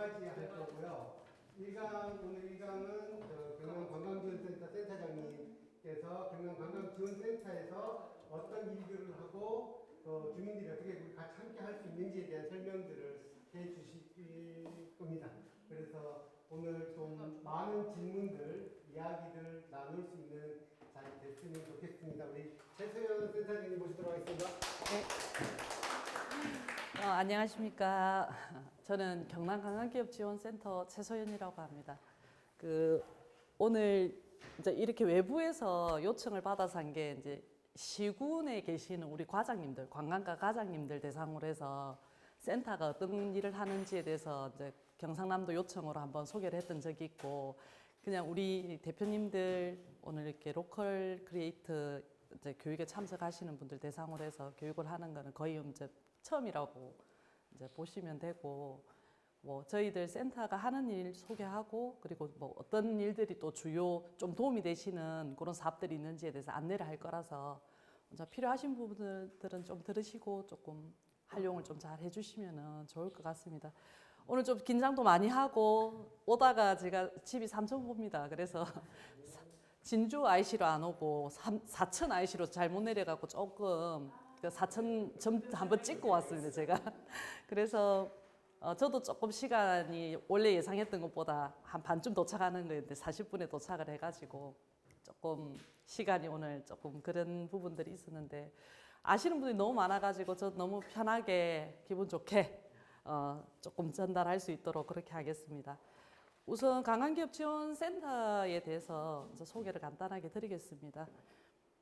가지 할 거고요. 오늘 1강은 경남관광지원센터 센터장님께서 경남관광지원센터에서 어떤 일들을 하고 주민들이 어떻게 같이 함께 할 수 있는지에 대한 설명들을 해 주실 겁니다. 그래서 오늘 좀 많은 질문들, 이야기들 나눌 수 있는 자리 됐으면 좋겠습니다. 우리 최소연 센터장님 모시도록 하겠습니다. 안녕하십니까. 저는 경남관광기업지원센터 최소연이라고 합니다. 오늘 이제 이렇게 외부에서 요청을 받아서 한 게 이제 시군에 계시는 우리 과장님들, 관광과 과장님들 대상으로 해서 센터가 어떤 일을 하는지에 대해서 이제 경상남도 요청으로 한번 소개를 했던 적이 있고, 그냥 우리 대표님들 오늘 이렇게 로컬 크리에이터 이제 교육에 참석하시는 분들 대상으로 해서 교육을 하는 거는 거의 이제 처음이라고 이제 보시면 되고, 뭐 저희들 센터가 하는 일 소개하고, 그리고 뭐 어떤 일들이 또 주요 좀 도움이 되시는 그런 사업들이 있는지에 대해서 안내를 할 거라서 먼저 필요하신 부분들은 좀 들으시고 조금 활용을 좀 잘 해주시면 좋을 것 같습니다. 오늘 좀 긴장도 많이 하고 오다가 제가 집이 삼천포입니다. 그래서 진주 IC로 안 오고 사천 IC로 잘못 내려가고 조금 사천 점 한번 찍고 왔습니다, 제가. 그래서 저도 조금 시간이 원래 예상했던 것보다 한 반쯤 도착하는 거였는데 40분에 도착을 해가지고 조금 시간이 오늘 조금 그런 부분들이 있었는데, 아시는 분들이 너무 많아가지고 저 너무 편하게 기분 좋게 조금 전달할 수 있도록 그렇게 하겠습니다. 우선 관광기업지원센터에 대해서 이제 소개를 간단하게 드리겠습니다.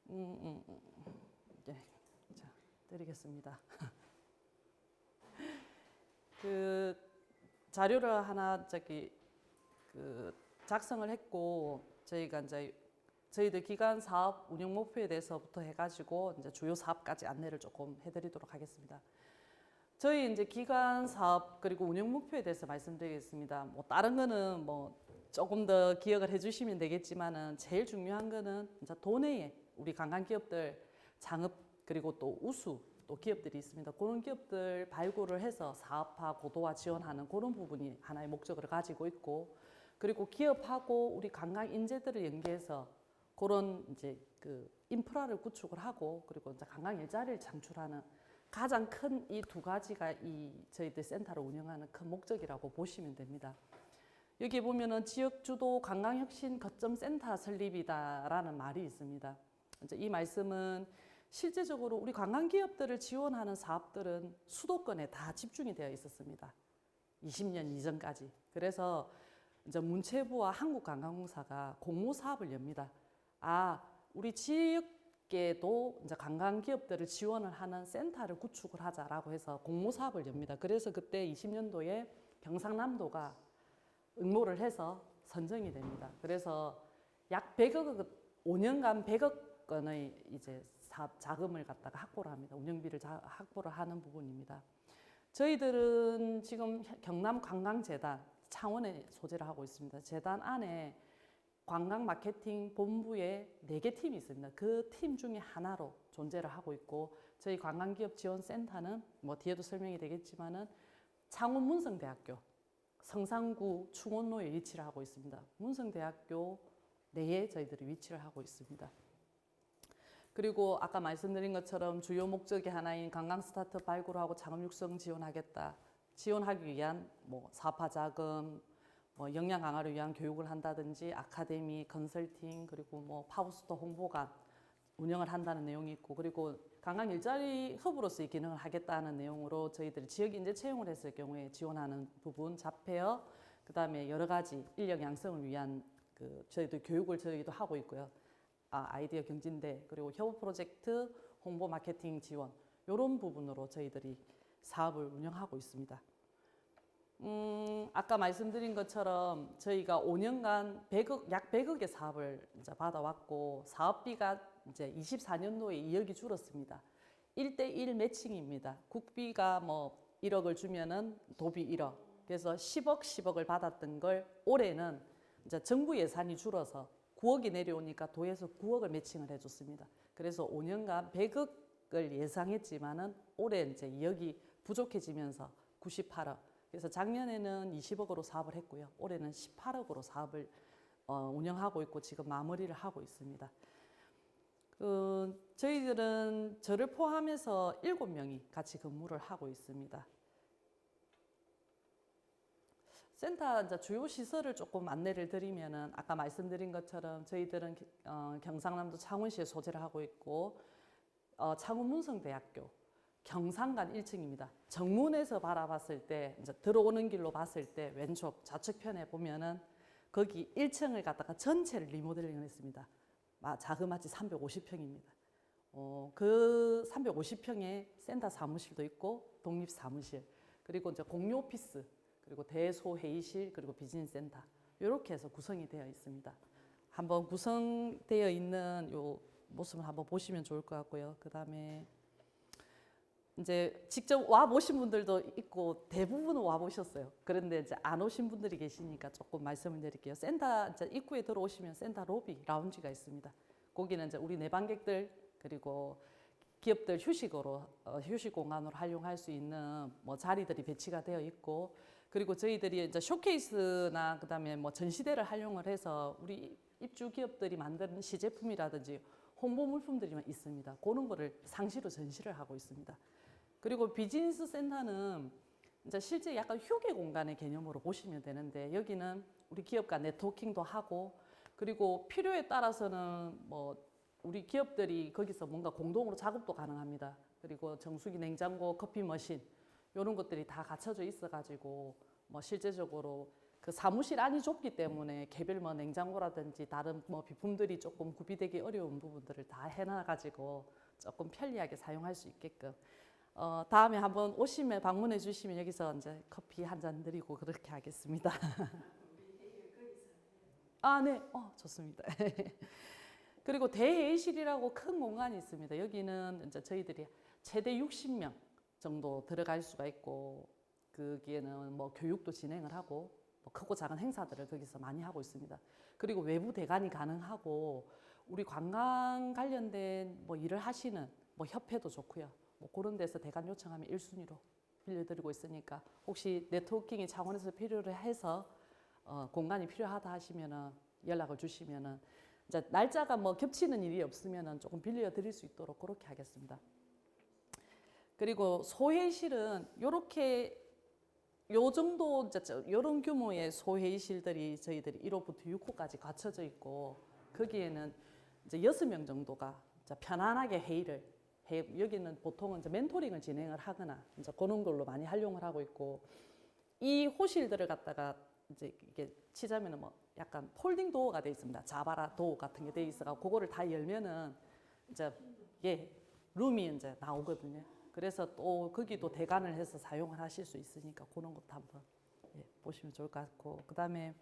네, 자, 드리겠습니다. 그 자료를 하나 작성을 했고, 저희가 이제 저희들 기간 사업 운영 목표에 대해서부터 해가지고 이제 주요 사업까지 안내를 조금 해드리도록 하겠습니다. 저희 이제 기간 사업 그리고 운영 목표에 대해서 말씀드리겠습니다. 뭐 다른 거는 뭐 조금 더 기억을 해주시면 되겠지만은 제일 중요한 거는 이제 도내에 우리 관광기업들 창업 그리고 또 우수 또 기업들이 있습니다. 그런 기업들 발굴을 해서 사업화 고도화 지원하는 그런 부분이 하나의 목적을 가지고 있고, 그리고 기업하고 우리 관광 인재들을 연계해서 그런 이제 인프라를 구축을 하고, 그리고 이제 관광 일자리를 창출하는 가장 큰 이 두 가지가 이 저희들 센터를 운영하는 큰 목적이라고 보시면 됩니다. 여기 보면은 지역 주도 관광혁신 거점 센터 설립이다라는 말이 있습니다. 이제 이 말씀은 실제적으로 우리 관광기업들을 지원하는 사업들은 수도권에 다 집중이 되어 있었습니다. 20년 이전까지. 그래서 이제 문체부와 한국관광공사가 공모 사업을 엽니다. 우리 지역계도 이제 관광기업들을 지원을 하는 센터를 구축을 하자라고 해서 공모 사업을 엽니다. 그래서 그때 20년도에 경상남도가 응모를 해서 선정이 됩니다. 그래서 약 100억, 5년간 100억 건의 이제 사업 자금을 갖다가 확보를 합니다. 운영비를 확보를 하는 부분입니다. 저희들은 지금 경남관광재단 창원에 소재를 하고 있습니다. 재단 안에 관광 마케팅 본부에 4개 팀이 있습니다. 그 팀 중에 하나로 존재를 하고 있고, 저희 관광기업지원센터는 뭐 뒤에도 설명이 되겠지만은 창원 문성대학교 성산구 충원로에 위치를 하고 있습니다. 문성대학교 내에 저희들이 위치를 하고 있습니다. 그리고 아까 말씀드린 것처럼 주요 목적의 하나인 관광 스타트업 발굴하고 창업 육성 지원하겠다. 지원하기 위한 뭐 사업화 자금, 뭐 역량 강화를 위한 교육을 한다든지 아카데미, 컨설팅, 그리고 뭐 파워스토어 홍보관 운영을 한다는 내용이 있고, 그리고 관광 일자리 허브로서의 기능을 하겠다는 내용으로 저희들이 지역 인재 채용을 했을 경우에 지원하는 부분, 잡페어, 그다음에 여러 가지 인력 양성을 위한 저희도 교육을 저희도 하고 있고요. 아이디어 경진대, 그리고 협업 프로젝트, 홍보 마케팅 지원, 이런 부분으로 저희들이 사업을 운영하고 있습니다. 아까 말씀드린 것처럼 저희가 5년간 약 100억의 사업을 이제 받아왔고, 사업비가 이제 24년도에 2억이 줄었습니다. 1대1 매칭입니다. 국비가 뭐 1억을 주면은 도비 1억. 그래서 10억을 받았던 걸 올해는 이제 정부 예산이 줄어서 9억이 내려오니까 도에서 9억을 매칭을 해줬습니다. 그래서 5년간 100억을 예상했지만은 올해 이제 2억이 부족해지면서 98억. 그래서 작년에는 20억으로 사업을 했고요. 올해는 18억으로 사업을 운영하고 있고 지금 마무리를 하고 있습니다. 저희들은 저를 포함해서 7명이 같이 근무를 하고 있습니다. 센터 이제 주요 시설을 조금 안내를 드리면은 아까 말씀드린 것처럼 저희들은 경상남도 창원시에 소재를 하고 있고 창원문성대학교 경상관 1층입니다. 정문에서 바라봤을 때 이제 들어오는 길로 봤을 때 왼쪽 좌측편에 보면은 거기 1층을 갖다가 전체를 리모델링을 했습니다. 자그마치 350평입니다. 그 350평에 센터 사무실도 있고 독립 사무실 그리고 이제 공유 오피스 그리고 대소 회의실 그리고 비즈니스 센터 이렇게 해서 구성이 되어 있습니다. 한번 구성되어 있는 요 모습을 한번 보시면 좋을 것 같고요. 그다음에 이제 직접 와 보신 분들도 있고 대부분은 와 보셨어요. 그런데 이제 안 오신 분들이 계시니까 조금 말씀을 드릴게요. 센터 이제 입구에 들어오시면 센터 로비 라운지가 있습니다. 거기는 이제 우리 내방객들 그리고 기업들 휴식으로 휴식 공간으로 활용할 수 있는 뭐 자리들이 배치가 되어 있고 그리고 저희들이 이제 쇼케이스나 그다음에 뭐 전시대를 활용을 해서 우리 입주 기업들이 만드는 시제품이라든지 홍보 물품들이 있습니다. 그런 거를 상시로 전시를 하고 있습니다. 그리고 비즈니스 센터는 이제 실제 약간 휴게 공간의 개념으로 보시면 되는데 여기는 우리 기업과 네트워킹도 하고 그리고 필요에 따라서는 뭐 우리 기업들이 거기서 뭔가 공동으로 작업도 가능합니다. 그리고 정수기, 냉장고, 커피 머신 이런 것들이 다 갖춰져 있어가지고 뭐 실제적으로 그 사무실 안이 좁기 때문에 개별 뭐 냉장고라든지 다른 뭐 비품들이 조금 구비되기 어려운 부분들을 다 해놔가지고 조금 편리하게 사용할 수 있게끔 다음에 한번 오시면 방문해 주시면 여기서 이제 커피 한 잔 드리고 그렇게 하겠습니다. 아, 네, 좋습니다. 그리고 대회의실이라고 큰 공간이 있습니다. 여기는 이제 저희들이 최대 60명 정도 들어갈 수가 있고 거기에는 뭐 교육도 진행을 하고 뭐 크고 작은 행사들을 거기서 많이 하고 있습니다. 그리고 외부 대관이 가능하고 우리 관광 관련된 뭐 일을 하시는 뭐 협회도 좋고요. 뭐 그런 데서 대관 요청하면 1순위로 빌려드리고 있으니까 혹시 네트워킹이 차원에서 필요를 해서 공간이 필요하다 하시면은 연락을 주시면은 이제 날짜가 뭐 겹치는 일이 없으면은 조금 빌려드릴 수 있도록 그렇게 하겠습니다. 그리고 소회의실은 요렇게 요 정도 이제 요런 규모의 소회의실들이 저희들이 1호부터 6호까지 갖춰져 있고 거기에는 이제 6명 정도가 이제 편안하게 회의를 여기는 보통은 이제 멘토링을 진행을 하거나 이제 그런 걸로 많이 활용을 하고 있고 이 호실들을 갖다가 이제 이게 치자면은 뭐 약간 폴딩 도어가 돼 있습니다. 자바라 도어 같은 게 돼 있어가 그거를 다 열면은 이제 룸이 이제 나오거든요. 그래서 또 거기도 대관을 해서 사용을 하실 수 있으니까 그런 것도 한번 보시면 좋을 것 같고 그다음에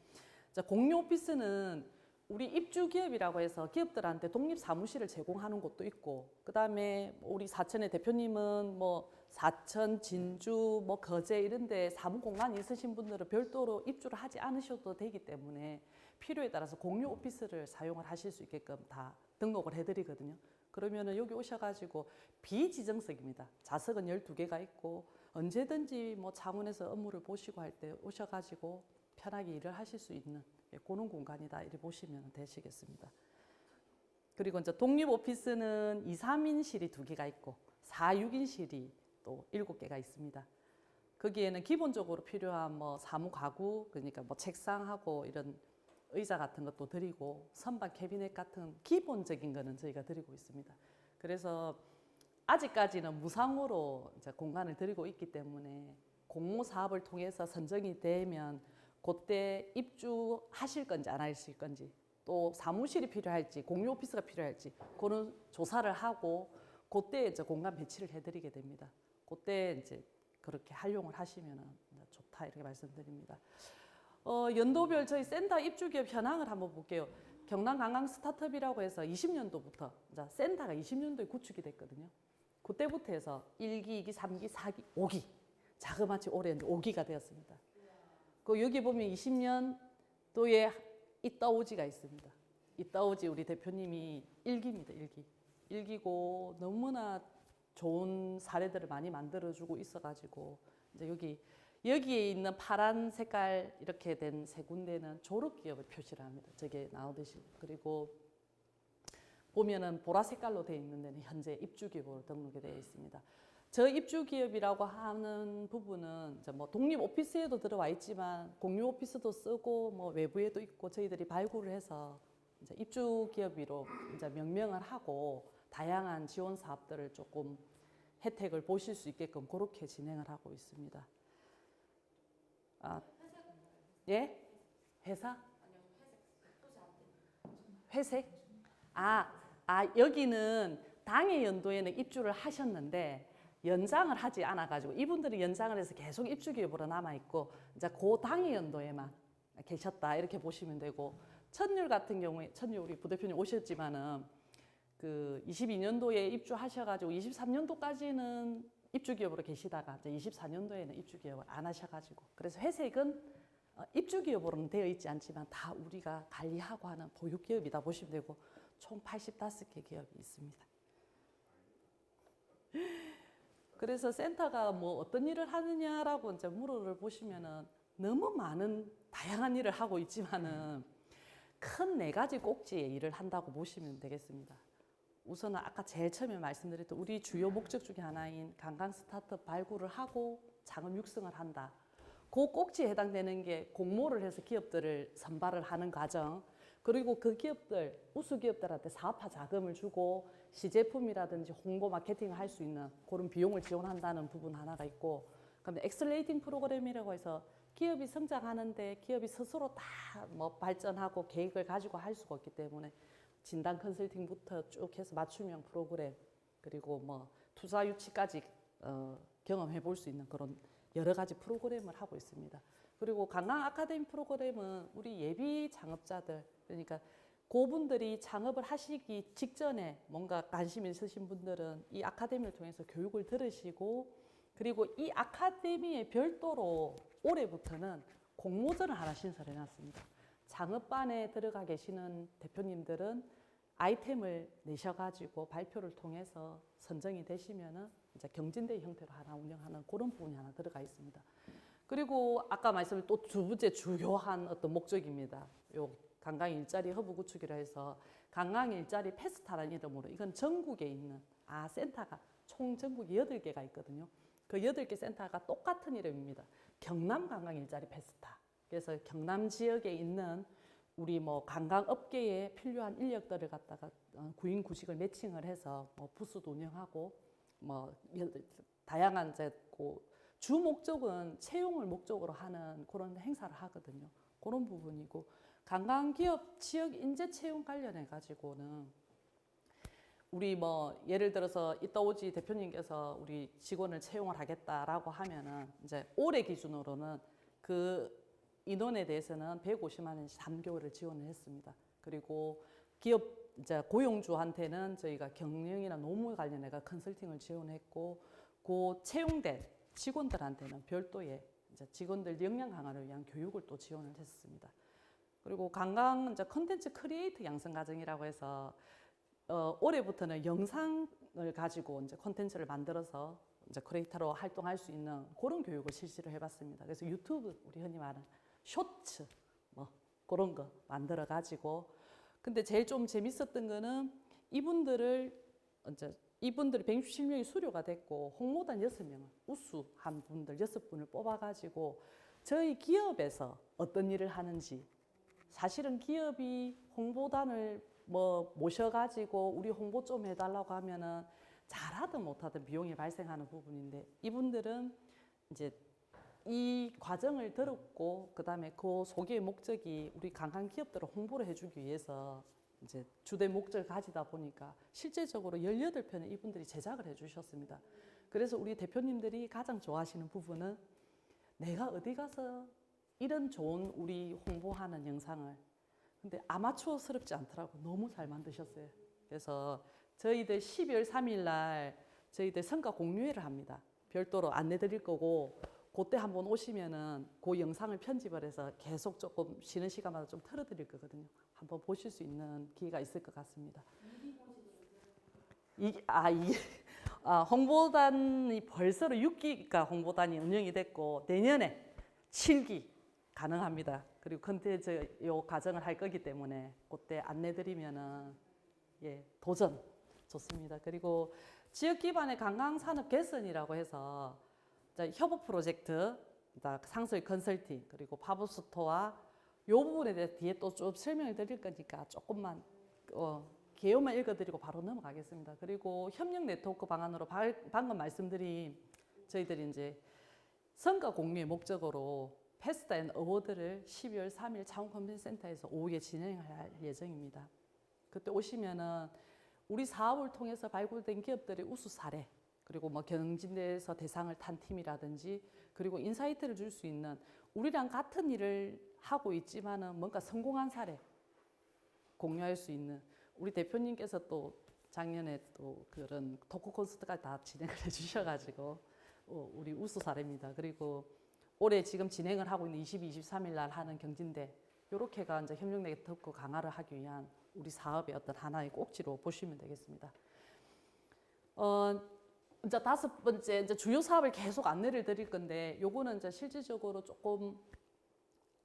공유 오피스는 우리 입주 기업이라고 해서 기업들한테 독립 사무실을 제공하는 곳도 있고 그다음에 우리 사천의 대표님은 뭐 사천, 진주, 뭐 거제 이런 데 사무 공간이 있으신 분들은 별도로 입주를 하지 않으셔도 되기 때문에 필요에 따라서 공유 오피스를 사용을 하실 수 있게끔 다 등록을 해드리거든요. 그러면은 여기 오셔가지고 비지정석입니다. 좌석은 12개가 있고 언제든지 뭐 창원에서 업무를 보시고 할 때 오셔가지고 편하게 일을 하실 수 있는 그런 공간이다 이렇게 보시면 되시겠습니다. 그리고 이제 독립 오피스는 2, 3인실이 2개가 있고 4, 6인실이 또 7개가 있습니다. 거기에는 기본적으로 필요한 뭐 사무 가구 그러니까 뭐 책상하고 이런 의자 같은 것도 드리고 선반 캐비넷 같은 기본적인 거는 저희가 드리고 있습니다. 그래서 아직까지는 무상으로 이제 공간을 드리고 있기 때문에 공모 사업을 통해서 선정이 되면 그때 입주하실 건지 안 하실 건지 또 사무실이 필요할지 공유 오피스가 필요할지 그런 조사를 하고 그때 이제 공간 배치를 해드리게 됩니다. 그때 이제 그렇게 활용을 하시면 좋다 이렇게 말씀드립니다. 연도별 저희 센터 입주 기업 현황을 한번 볼게요. 경남 관광 스타트업이라고 해서 20년도부터 센터가 20년도에 구축이 됐거든요. 그때부터 해서 1기, 2기, 3기, 4기, 5기 자그마치 올해 5기가 되었습니다. 그 여기 보면 20년도에 이따오지가 있습니다. 이따오지 우리 대표님이 1기입니다. 1기. 1기고 너무나 좋은 사례들을 많이 만들어주고 있어가지고 이제 여기 여기에 있는 파란 색깔 이렇게 된 세 군데는 졸업 기업을 표시를 합니다. 저게 나오듯이. 그리고 보면은 보라 색깔로 되어 있는 데는 현재 입주 기업으로 등록이 되어 있습니다. 저 입주 기업이라고 하는 부분은 이제 뭐 독립 오피스에도 들어와 있지만 공유 오피스도 쓰고 뭐 외부에도 있고 저희들이 발굴을 해서 이제 입주 기업으로 이제 명명을 하고 다양한 지원 사업들을 조금 혜택을 보실 수 있게끔 그렇게 진행을 하고 있습니다. 아, 예? 회사? 회색? 여기는 당해 연도에는 입주를 하셨는데 연장을 하지 않아가지고 이분들이 연장을 해서 계속 입주 기업으로 남아 있고 이제 그 당해 연도에만 계셨다 이렇게 보시면 되고 천율 같은 경우에 천율 우리 부대표님 오셨지만은 그 22년도에 입주하셔가지고 23년도까지는 입주 기업으로 계시다가 이제 24년도에는 입주 기업을 안 하셔가지고 그래서 회색은 입주 기업으로는 되어 있지 않지만 다 우리가 관리하고 하는 보유 기업이다 보시면 되고 총 85개 기업이 있습니다. 그래서 센터가 뭐 어떤 일을 하느냐라고 이제 물어보시면은 너무 많은 다양한 일을 하고 있지만은 큰 4가지 꼭지의 일을 한다고 보시면 되겠습니다. 우선은 아까 제일 처음에 말씀드렸던 우리 주요 목적 중에 하나인 관광 스타트업 발굴을 하고 창업 육성을 한다. 그 꼭지에 해당되는 게 공모를 해서 기업들을 선발을 하는 과정, 그리고 그 기업들, 우수 기업들한테 사업화 자금을 주고 시제품이라든지 홍보 마케팅을 할 수 있는 그런 비용을 지원한다는 부분 하나가 있고, 그다음에 엑셀레이팅 프로그램이라고 해서 기업이 성장하는데 기업이 스스로 다 뭐 발전하고 계획을 가지고 할 수가 없기 때문에 진단 컨설팅부터 쭉 해서 맞춤형 프로그램 그리고 뭐 투자 유치까지 경험해 볼 수 있는 그런 여러 가지 프로그램을 하고 있습니다. 그리고 관광 아카데미 프로그램은 우리 예비 창업자들 그러니까 그분들이 창업을 하시기 직전에 뭔가 관심 있으신 분들은 이 아카데미를 통해서 교육을 들으시고 그리고 이 아카데미에 별도로 올해부터는 공모전을 하나 신설해 놨습니다. 창업반에 들어가 계시는 대표님들은 아이템을 내셔가지고 발표를 통해서 선정이 되시면은 이제 경진대 형태로 하나 운영하는 그런 부분이 하나 들어가 있습니다. 그리고 아까 말씀드린 또 두 번째 주요한 어떤 목적입니다. 요 관광 일자리 허브 구축이라 해서 관광 일자리 페스타라는 이름으로 이건 전국에 있는 센터가 총 전국에 8개가 있거든요. 그 8개 센터가 똑같은 이름입니다. 경남 관광 일자리 페스타. 그래서 경남 지역에 있는 우리 뭐 관광업계에 필요한 인력들을 갖다가 구인 구직을 매칭을 해서 뭐 부스도 운영하고 뭐 다양한 이제 주 목적은 채용을 목적으로 하는 그런 행사를 하거든요. 그런 부분이고 관광기업 지역 인재 채용 관련해 가지고는 우리 뭐 예를 들어서 이따오지 대표님께서 우리 직원을 채용을 하겠다라고 하면은 이제 올해 기준으로는 그 인원에 대해서는 150만 원씩 3개월을 지원을 했습니다. 그리고 기업 이제 고용주한테는 저희가 경영이나 노무 관련해가 컨설팅을 지원했고 그 채용된 직원들한테는 별도의 이제 직원들 역량 강화를 위한 교육을 또 지원을 했습니다. 그리고 관광 이제 컨텐츠 크리에이터 양성 과정이라고 해서 올해부터는 영상을 가지고 이제 콘텐츠를 만들어서 이제 크리에이터로 활동할 수 있는 그런 교육을 실시를 해봤습니다. 그래서 유튜브 우리 흔히 말하는 쇼츠 뭐 그런 거 만들어 가지고 근데 제일 좀 재밌었던 거는 이분들이 167명이 수료가 됐고 홍보단 6명을 우수한 분들 6분을 뽑아가지고 저희 기업에서 어떤 일을 하는지 사실은 기업이 홍보단을 뭐 모셔가지고 우리 홍보 좀 해달라고 하면은 잘하든 못하든 비용이 발생하는 부분인데 이분들은 이제 이 과정을 들었고 그다음에 그 소개의 목적이 우리 관광 기업들을 홍보를 해주기 위해서 이제 주된 목적을 가지다 보니까 실제적으로 18편을 이분들이 제작을 해주셨습니다. 그래서 우리 대표님들이 가장 좋아하시는 부분은 내가 어디 가서 이런 좋은 우리 홍보하는 영상을 근데 아마추어스럽지 않더라고 너무 잘 만드셨어요. 그래서 저희들 12월 3일 날 저희들 성과 공유회를 합니다. 별도로 안내 드릴 거고 그때 한번 오시면은 그 영상을 편집을 해서 계속 조금 쉬는 시간마다 좀 틀어드릴 거거든요. 한번 보실 수 있는 기회가 있을 것 같습니다. 이게 홍보단이 벌써 6기가 홍보단이 운영이 됐고 내년에 7기 가능합니다. 그리고 컨텐츠 요 과정을 할 거기 때문에 그때 안내드리면은 예, 도전 좋습니다. 그리고 지역 기반의 관광 산업 개선이라고 해서 협업 프로젝트, 상설 컨설팅, 그리고 팝업 스토어 요 부분에 대해서 뒤에 또 좀 설명을 드릴 거니까 조금만 개요만 읽어드리고 바로 넘어가겠습니다. 그리고 협력 네트워크 방안으로 방금 말씀드린 저희들이 이제 성과 공유의 목적으로 페스타 앤 어워드를 12월 3일 창원 컨벤센터에서 오후에 진행할 예정입니다. 그때 오시면은 우리 사업을 통해서 발굴된 기업들의 우수 사례, 그리고 뭐 경진대에서 대상을 탄 팀이라든지, 그리고 인사이트를 줄 수 있는 우리랑 같은 일을 하고 있지만은 뭔가 성공한 사례 공유할 수 있는, 우리 대표님께서 또 작년에 또 그런 토크 콘서트까지 다 진행을 해주셔가지고 우리 우수 사례입니다. 그리고 올해 지금 진행을 하고 있는 22, 23일 날 하는 경진대, 요렇게가 이제 협력 네트워크 강화를 하기 위한 우리 사업의 어떤 하나의 꼭지로 보시면 되겠습니다. 이제 다섯 번째, 이제 주요 사업을 계속 안내를 드릴 건데, 요거는 이제 실질적으로 조금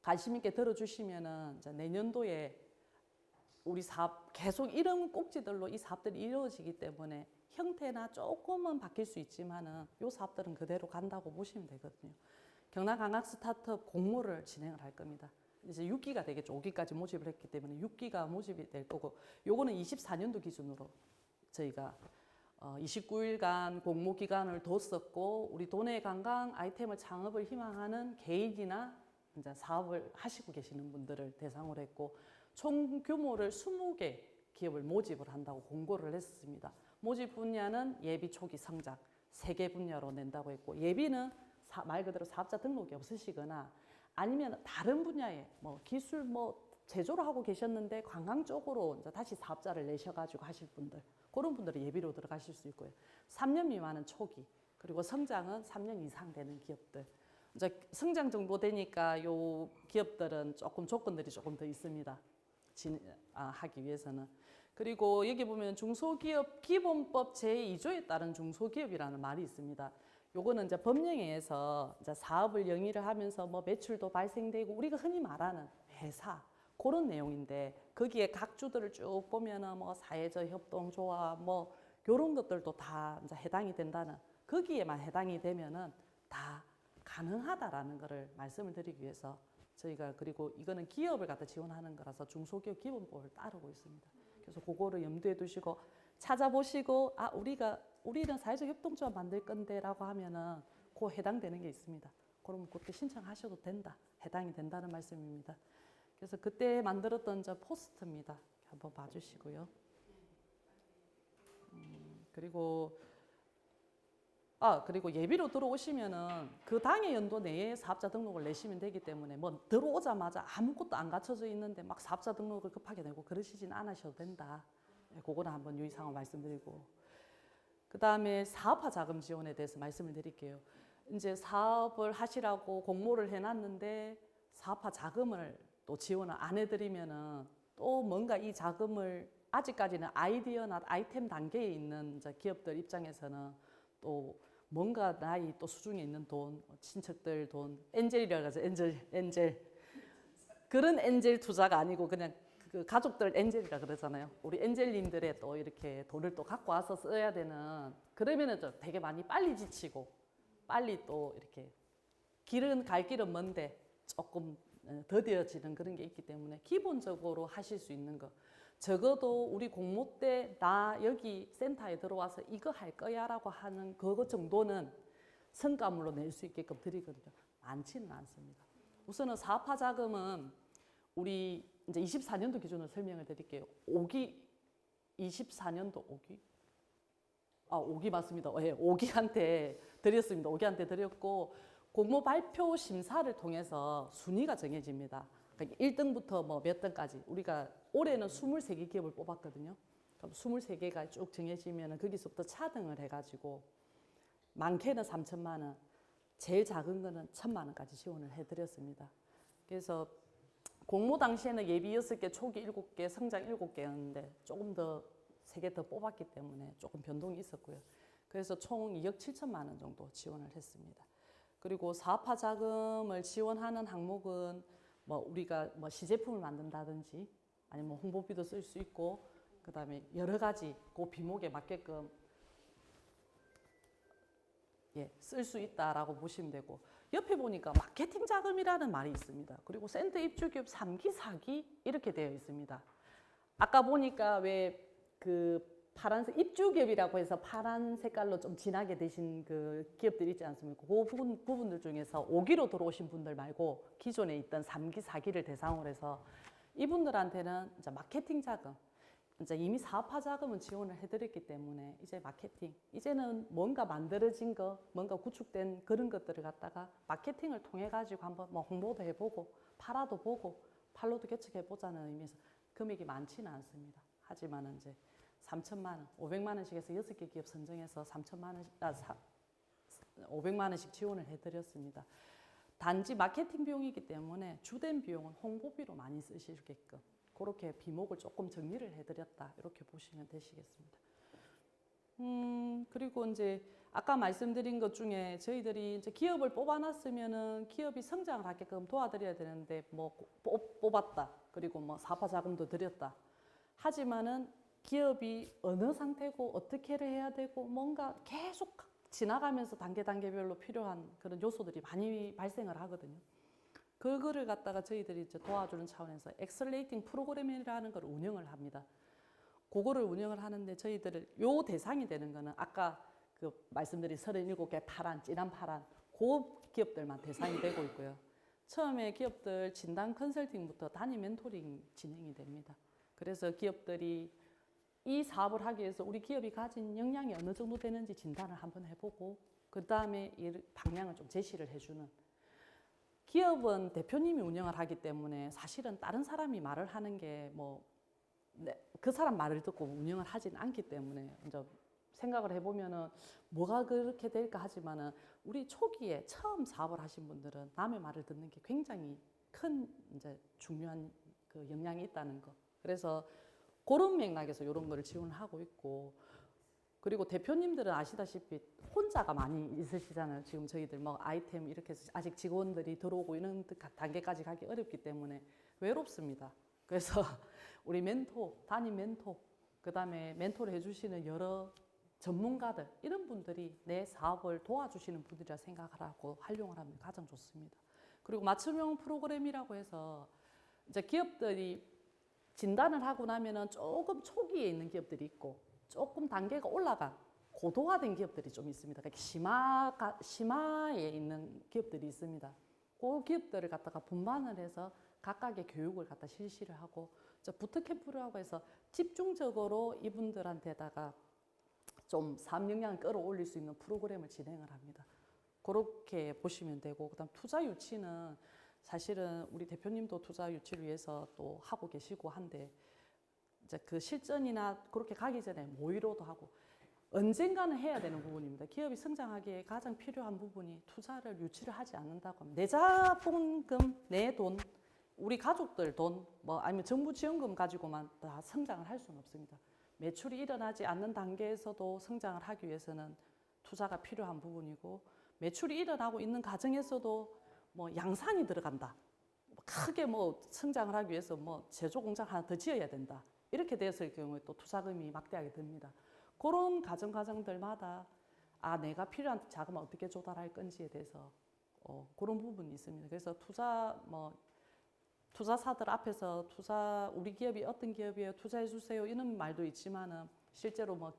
관심 있게 들어주시면은 이제 내년도에 우리 사업 계속 이름 꼭지들로 이 사업들이 이루어지기 때문에 형태나 조금은 바뀔 수 있지만은 요 사업들은 그대로 간다고 보시면 되거든요. 경남 관광 스타트업 공모를 진행을 할 겁니다. 이제 6기가 되겠죠. 5기까지 모집을 했기 때문에 6기가 모집이 될 거고, 요거는 24년도 기준으로 저희가 29일간 공모 기간을 뒀었고, 우리 도내 관광 아이템을 창업을 희망하는 개인이나 이제 사업을 하시고 계시는 분들을 대상으로 했고, 총 규모를 20개 기업을 모집을 한다고 공고를 했습니다. 모집 분야는 예비 초기 성장 3개 분야로 낸다고 했고, 예비는 말 그대로 사업자 등록이 없으시거나 아니면 다른 분야에 뭐 기술 뭐 제조를 하고 계셨는데 관광 쪽으로 이제 다시 사업자를 내셔가지고 하실 분들, 그런 분들은 예비로 들어가실 수 있고요. 3년 미만은 초기, 그리고 성장은 3년 이상 되는 기업들. 이제 성장 정도 되니까 요 기업들은 조금 조건들이 조금 더 있습니다. 하기 위해서는. 그리고 여기 보면 중소기업 기본법 제2조에 따른 중소기업이라는 말이 있습니다. 요거는 이제 법령에서 이제 사업을 영위를 하면서 뭐 매출도 발생되고 우리가 흔히 말하는 회사 그런 내용인데, 거기에 각 주들을 쭉 보면은 뭐 사회적 협동조합 뭐 요런 것들도 다 이제 해당이 된다는, 거기에만 해당이 되면은 다 가능하다라는 것을 말씀을 드리기 위해서 저희가, 그리고 이거는 기업을 갖다 지원하는 거라서 중소기업 기본법을 따르고 있습니다. 그래서 그거를 염두에 두시고 찾아보시고, 우리는 사회적 협동조합 만들 건데라고 하면은 그 해당되는 게 있습니다. 그러면 그때 신청하셔도 된다, 해당이 된다는 말씀입니다. 그래서 그때 만들었던 저 포스트입니다. 한번 봐주시고요. 그리고 예비로 들어오시면은 그 당의 연도 내에 사업자 등록을 내시면 되기 때문에 뭐 들어오자마자 아무것도 안 갖춰져 있는데 막 사업자 등록을 급하게 내고 그러시진 않으셔도 된다. 그거는 한번 유의사항을 말씀드리고, 그 다음에 사업화 자금 지원에 대해서 말씀을 드릴게요. 이제 사업을 하시라고 공모를 해놨는데 사업화 자금을 또 지원을 안 해드리면은 또 뭔가 이 자금을, 아직까지는 아이디어나 아이템 단계에 있는 이제 기업들 입장에서는 또 뭔가 나이 또 수중에 있는 돈, 친척들 돈, 엔젤이라고 하죠. 엔젤. 그런 엔젤 투자가 아니고 그냥 그 가족들 엔젤이라 그러잖아요. 우리 엔젤님들의 또 이렇게 돈을 또 갖고 와서 써야 되는, 그러면은 좀 되게 많이 빨리 지치고 빨리 또 이렇게 갈 길은 먼데 조금 더뎌지는 그런 게 있기 때문에 기본적으로 하실 수 있는 거, 적어도 우리 공모 때 나 여기 센터에 들어와서 이거 할 거야 라고 하는 그거 정도는 성과물로 낼 수 있게끔 드리거든요. 많지는 않습니다. 우선은 사업화 자금은 우리 이제 24년도 기준으로 설명을 드릴게요. 5기, 24년도 5기? 5기 맞습니다. 예, 5기한테 드렸습니다. 5기한테 드렸고, 공모 발표 심사를 통해서 순위가 정해집니다. 그러니까 1등부터 뭐 몇 등까지, 우리가 올해는 23개 기업을 뽑았거든요. 그럼 23개가 쭉 정해지면 거기서부터 차등을 해가지고 많게는 3천만 원, 제일 작은 거는 1,000만 원까지 지원을 해드렸습니다. 그래서 공모 당시에는 예비 6개, 초기 7개, 성장 7개였는데 조금 더 3개 더 뽑았기 때문에 조금 변동이 있었고요. 그래서 총 2억 7천만 원 정도 지원을 했습니다. 그리고 사업화 자금을 지원하는 항목은 뭐 우리가 뭐 시제품을 만든다든지 아니면 뭐 홍보비도 쓸 수 있고 그다음에 여러 가지 그 비목에 맞게끔 쓸 수 있다라고 보시면 되고 옆에 보니까 마케팅 자금이라는 말이 있습니다. 그리고 센터 입주 기업 3기, 4기 이렇게 되어 있습니다. 아까 보니까 왜 그 파란색 입주 기업이라고 해서 파란 색깔로 좀 진하게 되신 그 기업들 있지 않습니까? 그 부분들 중에서 5기로 들어오신 분들 말고 기존에 있던 3기, 4기를 대상으로 해서 이분들한테는 이제 마케팅 자금, 이제 이미 사업화 자금은 지원을 해드렸기 때문에 이제 마케팅, 이제는 뭔가 만들어진 거, 뭔가 구축된 그런 것들을 갖다가 마케팅을 통해 가지고 한번 뭐 홍보도 해보고 팔아도 보고 팔로도 개척해보자는 의미에서 금액이 많지는 않습니다. 하지만 이제 3천만 원, 500만 원씩 해서 6개 기업 선정해서 3천만 원씩, 500만 원씩 지원을 해드렸습니다. 단지 마케팅 비용이기 때문에 주된 비용은 홍보비로 많이 쓰시게끔 그렇게 비목을 조금 정리를 해드렸다 이렇게 보시면 되시겠습니다. 그리고 이제 아까 말씀드린 것 중에 저희들이 이제 기업을 뽑아놨으면은 기업이 성장을 하게끔 도와드려야 되는데 뭐 뽑았다 그리고 뭐 사업화 자금도 드렸다. 하지만은 기업이 어느 상태고 어떻게를 해야 되고 뭔가 계속 지나가면서 단계별로 필요한 그런 요소들이 많이 발생을 하거든요. 그거를 갖다가 저희들이 이제 도와주는 차원에서 엑셀레이팅 프로그램이라는 걸 운영을 합니다. 그거를 운영을 하는데 저희들을 요 대상이 되는 거는 아까 그 말씀드린 37개 파란, 진한 파란 그 기업들만 대상이 되고 있고요. 처음에 기업들 진단 컨설팅부터 단위 멘토링 진행이 됩니다. 그래서 기업들이 이 사업을 하기 위해서 우리 기업이 가진 역량이 어느 정도 되는지 진단을 한번 해보고 그 다음에 이 방향을 좀 제시를 해주는, 기업은 대표님이 운영을 하기 때문에 사실은 다른 사람이 말을 하는 게 뭐 그 사람 말을 듣고 운영을 하진 않기 때문에 이제 생각을 해보면은 뭐가 그렇게 될까 하지만은 우리 초기에 처음 사업을 하신 분들은 남의 말을 듣는 게 굉장히 큰 이제 중요한 그 영향이 있다는 거. 그래서 그런 맥락에서 이런 거를 지원을 하고 있고, 그리고 대표님들은 아시다시피 혼자가 많이 있으시잖아요. 지금 저희들 뭐 아이템 이렇게 해서 아직 직원들이 들어오고 이런 단계까지 가기 어렵기 때문에 외롭습니다. 그래서 우리 멘토, 담임 멘토, 그다음에 멘토를 해주시는 여러 전문가들, 이런 분들이 내 사업을 도와주시는 분들이라 생각을 하고 활용을 하면 가장 좋습니다. 그리고 맞춤형 프로그램이라고 해서 이제 기업들이 진단을 하고 나면은 조금 초기에 있는 기업들이 있고 조금 단계가 올라간 고도화된 기업들이 좀 있습니다. 그러니까 심화에 있는 기업들이 있습니다. 그 기업들을 갖다가 분반을 해서 각각의 교육을 갖다 실시를 하고 부트캠프라고 해서 집중적으로 이분들한테다가 좀 사업 역량을 끌어올릴 수 있는 프로그램을 진행을 합니다. 그렇게 보시면 되고, 그다음 투자 유치는 사실은 우리 대표님도 투자 유치를 위해서 또 하고 계시고 한데 이제 그 실전이나 그렇게 가기 전에 모의로도 하고 언젠가는 해야 되는 부분입니다. 기업이 성장하기에 가장 필요한 부분이 투자를 유치를 하지 않는다고 하면 내 자본금, 내 돈, 우리 가족들 돈, 뭐 아니면 정부 지원금 가지고만 다 성장을 할 수는 없습니다. 매출이 일어나지 않는 단계에서도 성장을 하기 위해서는 투자가 필요한 부분이고, 매출이 일어나고 있는 과정에서도 뭐 양산이 들어간다, 크게 뭐 성장을 하기 위해서 뭐 제조 공장 하나 더 지어야 된다, 이렇게 됐을 경우에 또 투자금이 막대하게 됩니다. 그런 과정들마다 내가 필요한 자금을 어떻게 조달할 건지에 대해서 그런 부분이 있습니다. 그래서 투자사들 앞에서 우리 기업이 어떤 기업이에요, 투자해 주세요, 이런 말도 있지만은 실제로 뭐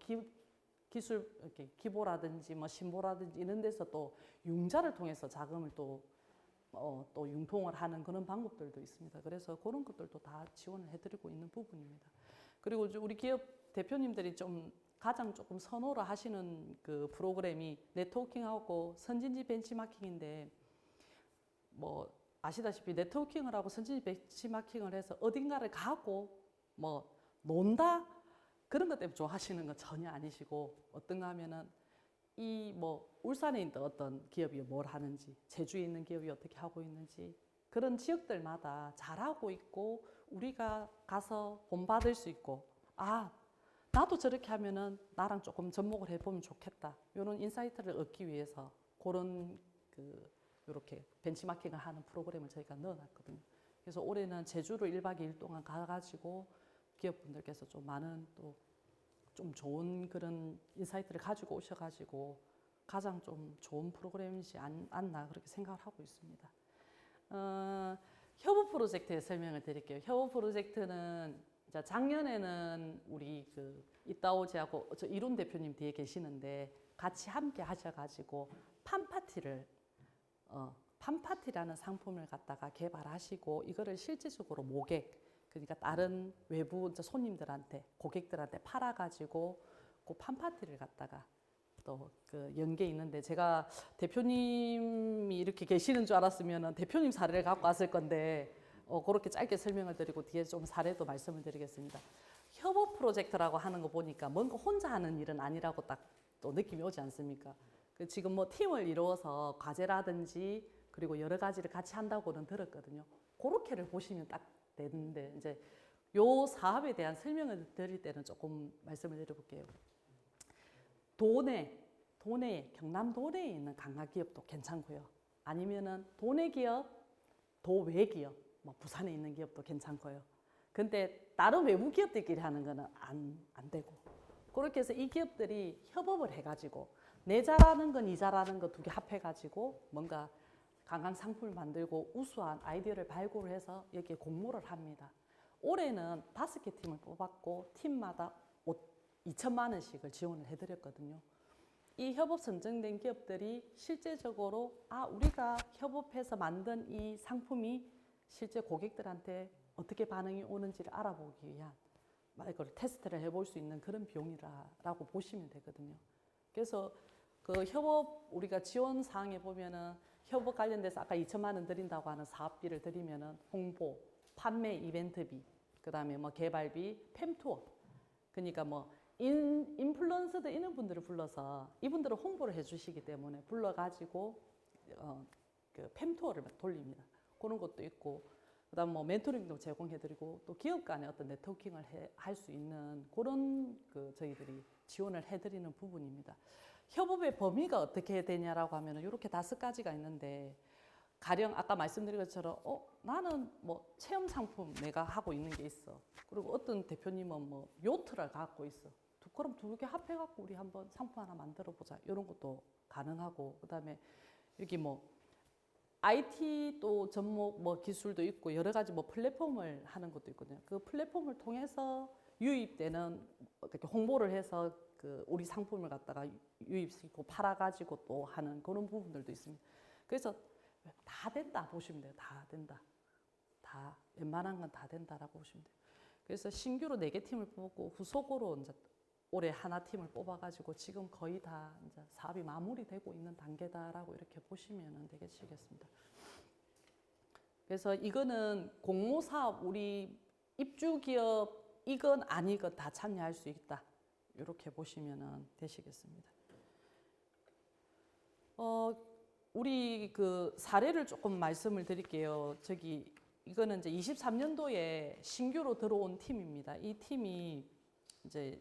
기술 이렇게 기보라든지 뭐 신보라든지 이런 데서 또 융자를 통해서 자금을 또 융통을 하는 그런 방법들도 있습니다. 그래서 그런 것들도 다 지원을 해드리고 있는 부분입니다. 그리고 우리 기업 대표님들이 가장 조금 선호를 하시는 그 프로그램이 네트워킹하고 선진지 벤치마킹인데, 뭐 아시다시피 네트워킹을 하고 선진지 벤치마킹을 해서 어딘가를 가고 뭐 논다, 그런 것 때문에 좋아하시는 건 전혀 아니시고, 어떤가 하면은 이 뭐 울산에 있는 어떤 기업이 뭘 하는지, 제주에 있는 기업이 어떻게 하고 있는지, 그런 지역들마다 잘하고 있고 우리가 가서 본받을 수 있고, 나도 저렇게 하면은 나랑 조금 접목을 해보면 좋겠다. 이런 인사이트를 얻기 위해서 그런 이렇게 벤치마킹을 하는 프로그램을 저희가 넣어놨거든요. 그래서 올해는 제주를 1박 2일 동안 가가지고 기업분들께서 좀 많은 또 좀 좋은 그런 인사이트를 가지고 오셔가지고 가장 좀 좋은 프로그램이지 않나 그렇게 생각을 하고 있습니다. 협업 프로젝트의 설명을 드릴게요. 협업 프로젝트는 작년에는 우리 이따오지하고 저 이룬 대표님 뒤에 계시는데 같이 함께 하셔가지고 팜파티라는 상품을 갖다가 개발하시고 이거를 실질적으로 모객 그러니까 다른 외부 손님들한테 고객들한테 팔아가지고 그 팜파티를 갖다가 또 연계 있는데 제가 대표님이 이렇게 계시는 줄 알았으면 대표님 사례를 갖고 왔을 건데 그렇게 짧게 설명을 드리고 뒤에 좀 사례도 말씀을 드리겠습니다. 협업 프로젝트라고 하는 거 보니까 뭔가 혼자 하는 일은 아니라고 딱 또 느낌이 오지 않습니까? 지금 뭐 팀을 이루어서 과제라든지 그리고 여러 가지를 같이 한다고는 들었거든요. 그렇게를 보시면 딱 되는데 이제 요 사업에 대한 설명을 드릴 때는 조금 말씀을 드려볼게요. 경남 도내에 있는 강화기업도 괜찮고요. 아니면은 도내 기업, 도외 기업, 뭐 부산에 있는 기업도 괜찮고요. 근데 다른 외부 기업들끼리 하는 거는 안 되고. 그렇게 해서 이 기업들이 협업을 해가지고 내 잘하는 건 이 잘하는 거 두 개 합해가지고 뭔가 관광 상품을 만들고 우수한 아이디어를 발굴을 해서 여기에 공모를 합니다. 올해는 5개 팀을 뽑았고 팀마다 2천만 원씩을 지원을 해드렸거든요. 이 협업 선정된 기업들이 실제적으로 우리가 협업해서 만든 이 상품이 실제 고객들한테 어떻게 반응이 오는지를 알아보기 위한 이걸 테스트를 해볼 수 있는 그런 비용이라고 보시면 되거든요. 그래서 그 협업 우리가 지원 사항에 보면은 협업 관련돼서 아까 2천만 원 드린다고 하는 사업비를 드리면은 홍보, 판매 이벤트비, 그다음에 뭐 개발비, 팸투어. 그러니까 뭐 인플루언서들 이런 분들을 불러서 이분들을 홍보를 해주시기 때문에 불러가지고 그 팸투어를 돌립니다. 그런 것도 있고, 그다음 뭐 멘토링도 제공해드리고 또 기업 간의 어떤 네트워킹을 할 수 있는 그런 저희들이 지원을 해드리는 부분입니다. 협업의 범위가 어떻게 되냐라고 하면 이렇게 5가지가 있는데 가령 아까 말씀드린 것처럼 나는 뭐 체험 상품 내가 하고 있는 게 있어. 그리고 어떤 대표님은 뭐 요트를 갖고 있어. 그럼 두 개 합해갖고 우리 한번 상품 하나 만들어 보자. 이런 것도 가능하고 그다음에 여기 뭐 IT 또 접목 뭐 기술도 있고 여러 가지 뭐 플랫폼을 하는 것도 있거든요. 그 플랫폼을 통해서 유입되는 이렇게 홍보를 해서 우리 상품을 갖다가 유입시키고 팔아가지고 또 하는 그런 부분들도 있습니다. 그래서 다 된다 보시면 돼요. 다 된다. 다 웬만한 건 다 된다라고 보시면 돼요. 그래서 신규로 4개 팀을 뽑고 후속으로 이제 올해 하나 팀을 뽑아가지고 지금 거의 다 이제 사업이 마무리되고 있는 단계다라고 이렇게 보시면 되겠습니다. 그래서 이거는 공모 사업 우리 입주 기업 이건 아니건 다 참여할 수 있다. 이렇게 보시면 되시겠습니다. 우리 사례를 조금 말씀을 드릴게요. 이거는 이제 23년도에 신규로 들어온 팀입니다. 이 팀이 이제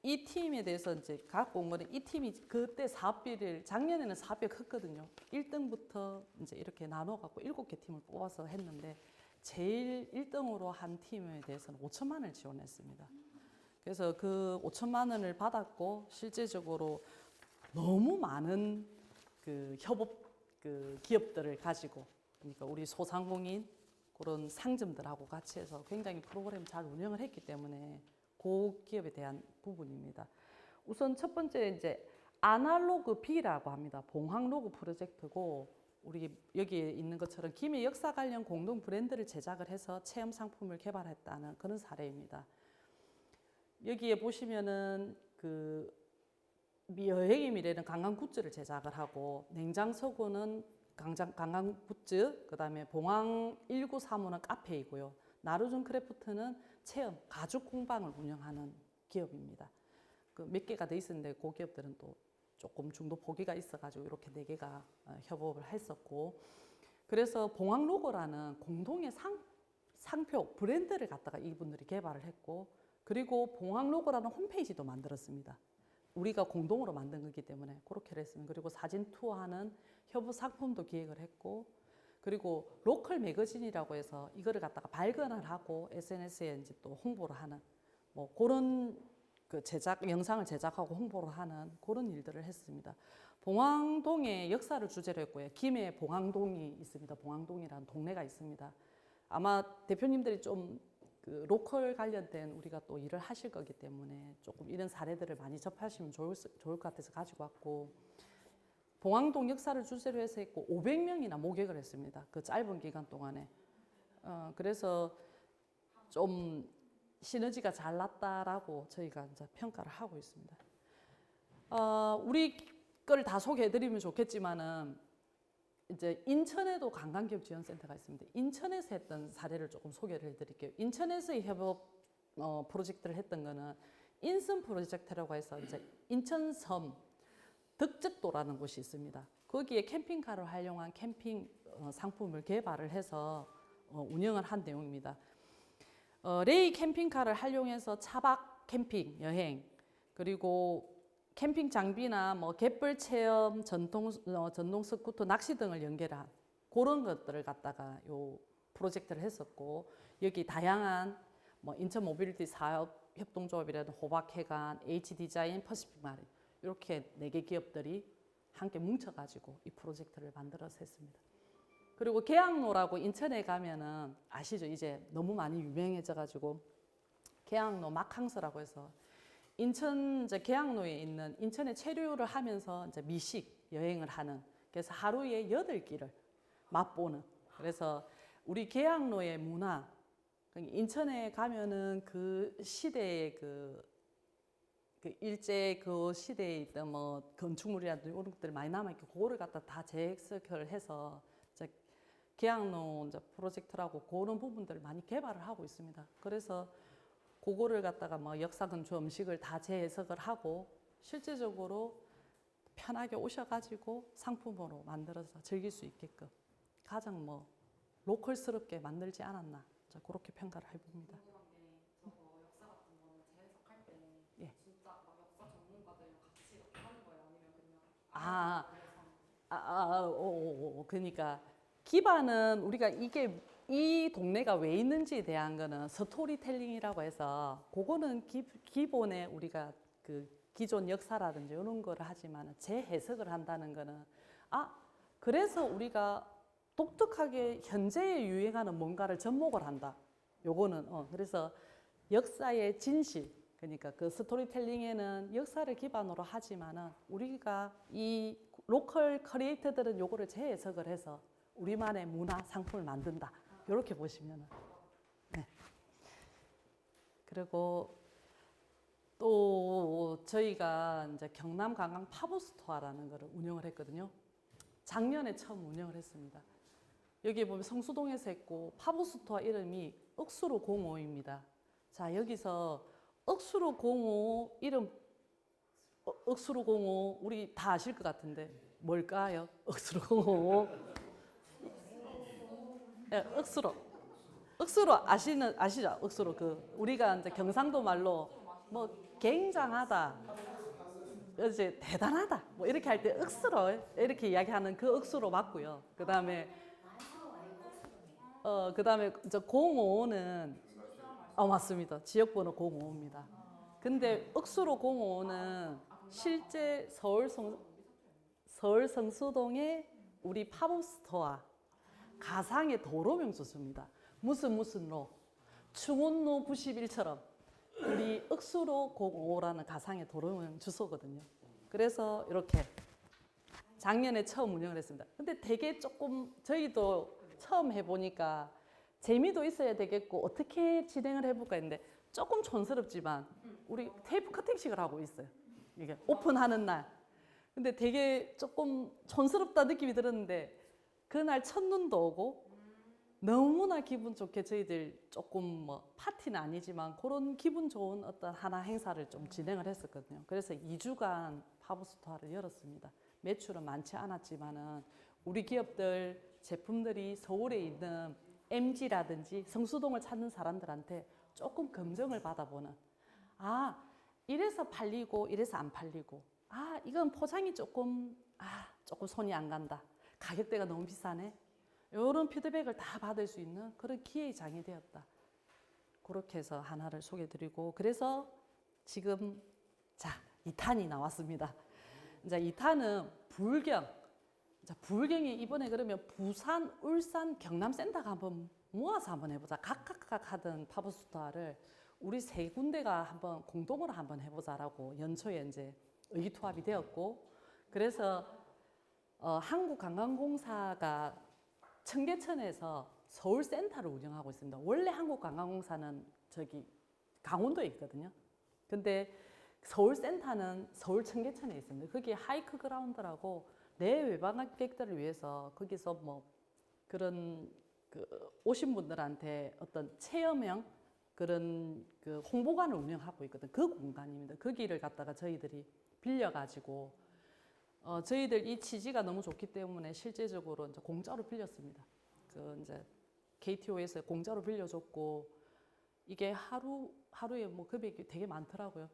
이 팀에 대해서 이제 갖고 온 거는 이 팀이 그때 사업비를 작년에는 사업비가 컸거든요. 1등부터 이제 이렇게 나눠 갖고 7개 팀을 뽑아서 했는데 제일 1등으로 한 팀에 대해서는 5천만 원을 지원했습니다. 그래서 그 5천만 원을 받았고 실제적으로 너무 많은 협업 기업들을 가지고 그러니까 우리 소상공인 그런 상점들하고 같이 해서 굉장히 프로그램 잘 운영을 했기 때문에 그 기업에 대한 부분입니다. 우선 첫 번째 이제 아날로그 B라고 합니다. 봉황로그 프로젝트고 우리 여기에 있는 것처럼 김해 역사 관련 공동 브랜드를 제작을 해서 체험 상품을 개발했다는 그런 사례입니다. 여기에 보시면은 여행의 미래는 관광 굿즈를 제작을 하고 냉장서구는 관광 굿즈, 그다음에 봉황 1935는 카페이고요. 나루준 크래프트는 체험 가죽 공방을 운영하는 기업입니다. 몇 개가 돼 있었는데 그 기업들은 또 조금 중도 포기가 있어가지고 이렇게 4개가 협업을 했었고, 그래서 봉황 로고라는 공동의 상표 브랜드를 갖다가 이분들이 개발을 했고, 그리고 봉황로고라는 홈페이지도 만들었습니다. 우리가 공동으로 만든 거기 때문에 그렇게 했습니다. 그리고 사진 투어하는 협업 상품도 기획을 했고, 그리고 로컬 매거진이라고 해서 이거를 갖다가 발견을 하고 SNS에 이제 또 홍보를 하는 뭐 그런 그 영상을 제작하고 홍보를 하는 그런 일들을 했습니다. 봉황동의 역사를 주제로 했고요. 김해 봉황동이 있습니다. 봉황동이라는 동네가 있습니다. 아마 대표님들이 좀 그 로컬 관련된 우리가 또 일을 하실 거기 때문에 조금 이런 사례들을 많이 접하시면 좋을 것 같아서 가지고 왔고, 봉황동 역사를 주제로 해서 했고 500명이나 모객을 했습니다. 그 짧은 기간 동안에. 그래서 좀 시너지가 잘 났다라고 저희가 이제 평가를 하고 있습니다. 우리 걸 다 소개해드리면 좋겠지만은 이제 인천에도 관광기업 지원센터가 있습니다. 인천에서 했던 사례를 조금 소개를 해드릴게요. 인천에서의 협업 프로젝트를 했던 거는 인섬 프로젝트라고 해서 이제 인천섬 덕적도라는 곳이 있습니다. 거기에 캠핑카를 활용한 캠핑 상품을 개발을 해서 운영을 한 내용입니다. 레이 캠핑카를 활용해서 차박 캠핑 여행, 그리고 캠핑 장비나 뭐 갯벌 체험, 전동 스쿠터, 낚시 등을 연결한 그런 것들을 갖다가 요 프로젝트를 했었고, 여기 다양한 뭐 인천 모빌리티 사업 협동조합이라든 호박해관, H디자인, 퍼시픽마린 이렇게 4개 기업들이 함께 뭉쳐가지고 이 프로젝트를 만들어서 했습니다. 그리고 계양로라고 인천에 가면은 아시죠? 이제 너무 많이 유명해져가지고 계양로 마캉스라고 해서 인천 이제 계양로에 있는 인천에 체류를 하면서 이제 미식 여행을 하는, 그래서 하루에 8끼를 맛보는, 그래서 우리 계양로의 문화, 인천에 가면은 그 시대의 그 일제 그 시대에 있던 뭐 건축물이라든지 이런 것들이 많이 남아있고 그거를 갖다 다 재해석을 해서 이제 계양로 이제 프로젝트라고 그런 부분들을 많이 개발을 하고 있습니다. 그래서 그거를 갖다가 뭐 역사 근처 음식을 다 재해석을 하고 실제적으로 편하게 오셔가지고 상품으로 만들어서 즐길 수 있게끔 가장 뭐 로컬스럽게 만들지 않았나, 그렇게 평가를 해봅니다. 저거 역사 같은 거는 재해석할 때 예. 진짜 막 역사 전문가들이랑 같이 이렇게 하는 거예요? 아니면 그냥 그러니까 기반은 우리가 이게 이 동네가 왜 있는지에 대한 거는 스토리텔링이라고 해서 그거는 기본에 우리가 그 기존 역사라든지 이런 거를 하지만 재해석을 한다는 거는 그래서 우리가 독특하게 현재에 유행하는 뭔가를 접목을 한다. 요거는 그래서 역사의 진실, 그러니까 그 스토리텔링에는 역사를 기반으로 하지만은 우리가 이 로컬 크리에이터들은 요거를 재해석을 해서 우리만의 문화 상품을 만든다. 이렇게 보시면은. 네. 그리고 또 저희가 이제 경남 관광 팝업스토어라는 거를 운영을 했거든요. 작년에 처음 운영을 했습니다. 여기 보면 성수동에서 했고 팝업스토어 이름이 억수로 05입니다. 자, 여기서 억수로 05 이름 억수로 05 우리 다 아실 것 같은데 뭘까요? 억수로 05. 네, 억수로 아시죠? 억수로 그 우리가 이제 경상도 말로 뭐 굉장하다, 이제 대단하다 뭐 이렇게 할 때 억수로 이렇게 이야기하는 그 억수로 맞고요. 그다음에 저 05는 맞습니다. 지역번호 05입니다. 근데 억수로 05는 실제 서울 성수동의 우리 팝업스토어 가상의 도로 명소수입니다. 무슨 로, 충운로 91처럼 우리 억수로 05라는 가상의 도로 명주소거든요. 그래서 이렇게 작년에 처음 운영을 했습니다. 근데 되게 조금 저희도 처음 해보니까 재미도 있어야 되겠고 어떻게 진행을 해볼까 했는데 조금 촌스럽지만 우리 테이프 커팅식을 하고 있어요. 이게 오픈하는 날. 근데 되게 조금 촌스럽다 느낌이 들었는데 그날 첫눈도 오고 너무나 기분 좋게 저희들 조금 뭐 파티는 아니지만 그런 기분 좋은 어떤 하나 행사를 좀 진행을 했었거든요. 그래서 2주간 팝업스토어를 열었습니다. 매출은 많지 않았지만은 우리 기업들 제품들이 서울에 있는 MG라든지 성수동을 찾는 사람들한테 조금 검증을 받아보는 아, 이래서 팔리고 이래서 안 팔리고. 아, 이건 포장이 조금 손이 안 간다. 가격대가 너무 비싸네. 이런 피드백을 다 받을 수 있는 그런 기회의 장이 되었다. 그렇게 해서 하나를 소개드리고 그래서 지금 자 2탄이 나왔습니다. 이제 2탄은 불경. 자, 불경이 이번에 그러면 부산, 울산, 경남 센터가 한번 모아서 한번 해보자. 각각 하던 팝업스토어를 우리 세 군데가 한번 공동으로 한번 해보자라고 연초에 이제 의기투합이 되었고 그래서 한국관광공사가 청계천에서 서울 센터를 운영하고 있습니다. 원래 한국관광공사는 저기 강원도에 있거든요. 근데 서울 센터는 서울 청계천에 있습니다. 거기에 하이크 그라운드라고 내외방객들을 위해서 거기서 뭐 그런 오신 분들한테 어떤 체험형 그런 그 홍보관을 운영하고 있거든. 그 공간입니다. 거기를 갖다가 저희들이 빌려가지고 저희들 이 취지가 너무 좋기 때문에 실제적으로 이제 공짜로 빌렸습니다. 그 이제 KTO에서 공짜로 빌려줬고 이게 하루에 뭐 금액이 되게 많더라고요.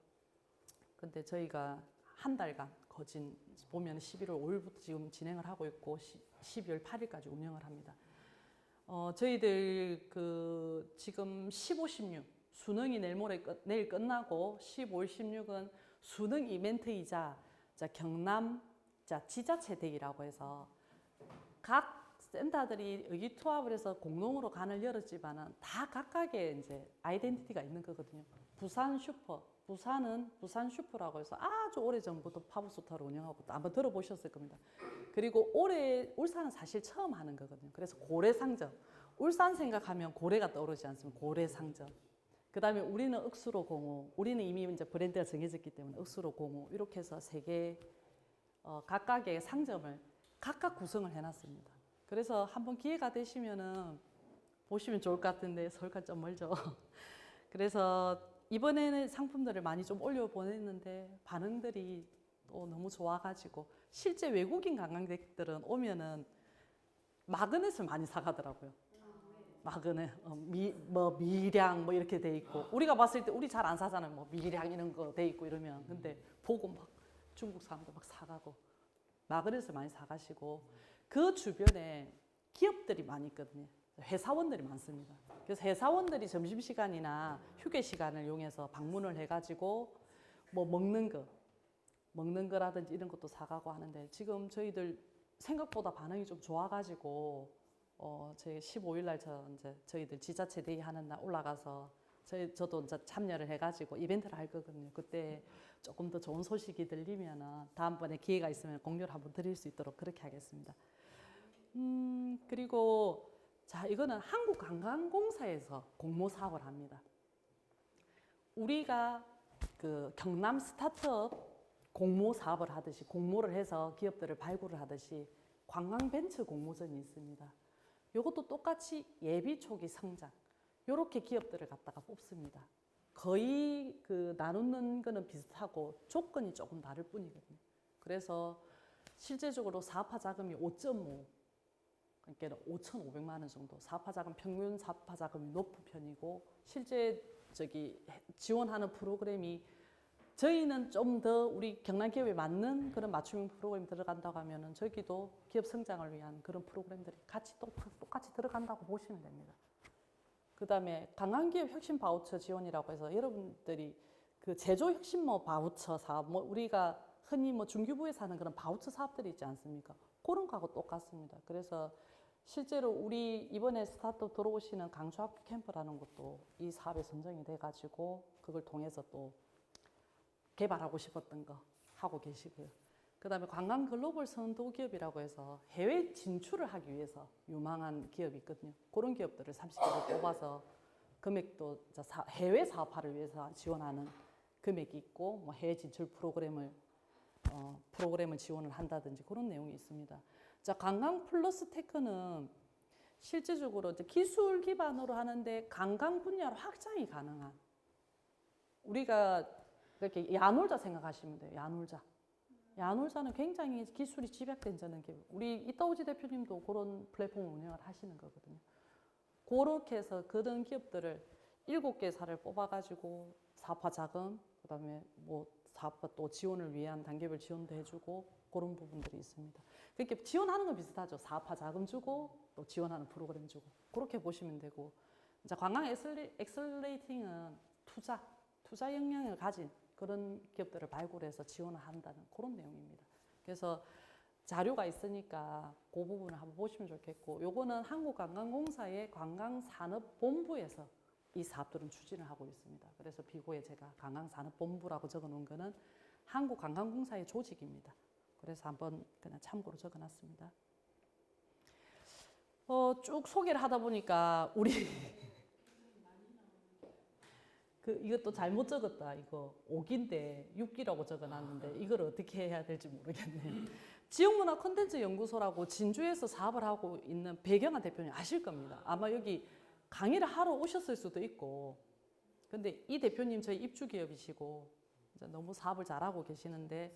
근데 저희가 한 달간 거진 보면 11월 5일부터 지금 진행을 하고 있고 12월 8일까지 운영을 합니다. 저희들 그 지금 15, 16 수능이 내일 끝나고 15일, 16은 수능 이벤트이자 경남 지자체 데이라고 해서 각 센터들이 의기투합을 해서 공동으로 관을 열었지만은 다 각각의 이제 아이덴티티가 있는 거거든요. 부산 슈퍼, 부산은 부산 슈퍼라고 해서 아주 오래 전부터 팝업스토어를 운영하고 아마 들어보셨을 겁니다. 그리고 올해 울산은 사실 처음 하는 거거든요. 그래서 고래상점, 울산 생각하면 고래가 떠오르지 않습니까? 고래상점. 그다음에 우리는 억수로 공호, 우리는 이미 이제 브랜드가 정해졌기 때문에 억수로 공호 이렇게 해서 세 개 각각의 상점을 각각 구성을 해놨습니다. 그래서 한번 기회가 되시면은 보시면 좋을 것 같은데 서울까지 좀 멀죠. 그래서 이번에는 상품들을 많이 좀 올려 보냈는데 반응들이 또 너무 좋아가지고 실제 외국인 관광객들은 오면은 마그넷을 많이 사가더라고요. 마그넷, 미량 뭐 이렇게 돼 있고 우리가 봤을 때 우리 잘 안 사잖아요. 뭐 미량 이런 거 돼 있고 이러면 근데 보고 막 중국 사람들 막 사가고 마그넷을 많이 사가시고 그 주변에 기업들이 많이 있거든요. 회사원들이 많습니다. 그래서 회사원들이 점심시간이나 휴게 시간을 이용해서 방문을 해가지고 뭐 먹는 거라든지 이런 것도 사가고 하는데 지금 저희들 생각보다 반응이 좀 좋아가지고 제 15일 날 저희들 지자체 데이 하는 날 올라가서 저도 이제 참여를 해가지고 이벤트를 할 거거든요. 그때 조금 더 좋은 소식이 들리면은 다음번에 기회가 있으면 공유를 한번 드릴 수 있도록 그렇게 하겠습니다. 그리고 자 이거는 한국관광공사에서 공모 사업을 합니다. 우리가 그 경남 스타트업 공모 사업을 하듯이 공모를 해서 기업들을 발굴을 하듯이 관광벤처 공모전이 있습니다. 이것도 똑같이 예비 초기 성장 이렇게 기업들을 갖다가 뽑습니다. 거의 그 나누는 거는 비슷하고 조건이 조금 다를 뿐이거든요. 그래서 실제적으로 사업화 자금이 5.5 그러니까 5,500만 원 정도 사업화 자금 평균 사업화 자금이 높은 편이고 실제 지원하는 프로그램이 저희는 좀 더 우리 경남 기업에 맞는 그런 맞춤 프로그램이 들어간다고 하면은 저기도 기업 성장을 위한 그런 프로그램들이 같이 똑같이 들어간다고 보시면 됩니다. 그다음에 관광기업 혁신 바우처 지원이라고 해서 여러분들이 그 제조 혁신 바우처 사업 우리가 흔히 중기부에서 하는 그런 바우처 사업들이 있지 않습니까? 그런 거하고 똑같습니다. 그래서 실제로 우리 이번에 스타트업 들어오시는 강주학교 캠프라는 것도 이 사업에 선정이 돼가지고 그걸 통해서 또 개발하고 싶었던 거 하고 계시고요. 그다음에 관광 글로벌 선도 기업이라고 해서 해외 진출을 하기 위해서 유망한 기업이 있거든요. 그런 기업들을 30개를 뽑아서 금액도 해외 사업화를 위해서 지원하는 금액이 있고 해외 진출 프로그램을 지원을 한다든지 그런 내용이 있습니다. 자, 관광 플러스 테크는 실제적으로 이제 기술 기반으로 하는데 관광 분야로 확장이 가능한 우리가 이렇게 야놀자 생각하시면 돼요. 야놀자는 굉장히 기술이 집약된 저는 우리 이따오지 대표님도 그런 플랫폼 운영을 하시는 거거든요. 그렇게 해서 그런 기업들을 7개사를 뽑아가지고 사업화 자금, 그다음에 뭐 사업화 또 지원을 위한 단계별 지원도 해주고 그런 부분들이 있습니다. 그렇게 지원하는 건 비슷하죠. 사업화 자금 주고 또 지원하는 프로그램 주고 그렇게 보시면 되고, 이제 관광 엑셀레이팅은 투자 역량을 가진 그런 기업들을 발굴해서 지원을 한다는 그런 내용입니다. 그래서 자료가 있으니까 그 부분을 한번 보시면 좋겠고, 요거는 한국관광공사의 관광산업본부에서 이 사업들은 추진을 하고 있습니다. 그래서 비고에 제가 관광산업본부라고 적어놓은 거는 한국관광공사의 조직입니다. 그래서 한번 그냥 참고로 적어놨습니다. 쭉 소개를 하다 보니까 우리 이것도 잘못 적었다. 이거 5기인데 6기라고 적어놨는데 이걸 어떻게 해야 될지 모르겠네요. 지역문화 콘텐츠 연구소라고 진주에서 사업을 하고 있는 배경환 대표님 아실 겁니다. 아마 여기 강의를 하러 오셨을 수도 있고, 근데 이 대표님 저희 입주 기업이시고 이제 너무 사업을 잘하고 계시는데,